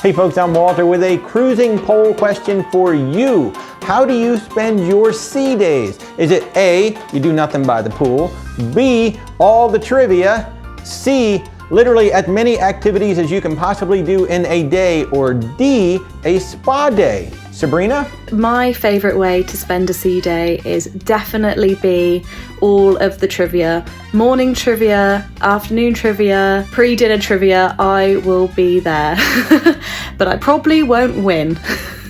Hey folks, I'm Walter with a cruising poll question for you. How do you spend your sea days? Is it A, you do nothing by the pool, B, all the trivia, C, literally as many activities as you can possibly do in a day, or D, a spa day? Sabrina? My favourite way to spend a sea day is definitely be all of the trivia. Morning trivia, afternoon trivia, pre-dinner trivia, I will be there. But I probably won't win.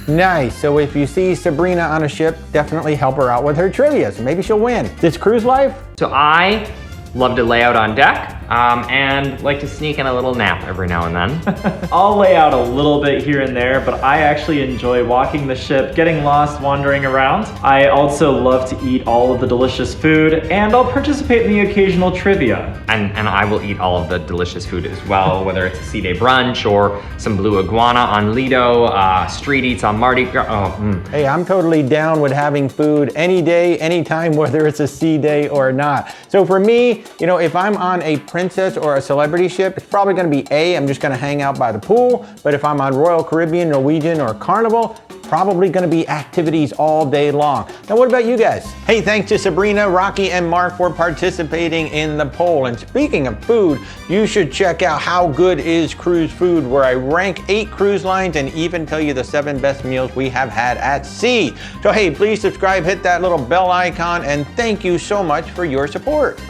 Nice, so if you see Sabrina on a ship, definitely help her out with her trivia, so maybe she'll win. This cruise life? So I love to lay out on deck and like to sneak in a little nap every now and then. I'll lay out a little bit here and there, but I actually enjoy walking the ship, getting lost, wandering around. I also love to eat all of the delicious food, and I'll participate in the occasional trivia. And I will eat all of the delicious food as well, whether it's a sea day brunch or some blue iguana on Lido, street eats on Mardi Gras. Hey, I'm totally down with having food any day, anytime, whether it's a sea day or not. So for me, you know, if I'm on a princess or a celebrity ship, it's probably gonna be A, I'm just gonna hang out by the pool. But if I'm on Royal Caribbean, Norwegian, or Carnival, probably gonna be activities all day long. Now, what about you guys? Hey, thanks to Sabrina, Rocky, and Mark for participating in the poll. And speaking of food, you should check out How Good Is Cruise Food, where I rank 8 cruise lines and even tell you the 7 best meals we have had at sea. So hey, please subscribe, hit that little bell icon, and thank you so much for your support.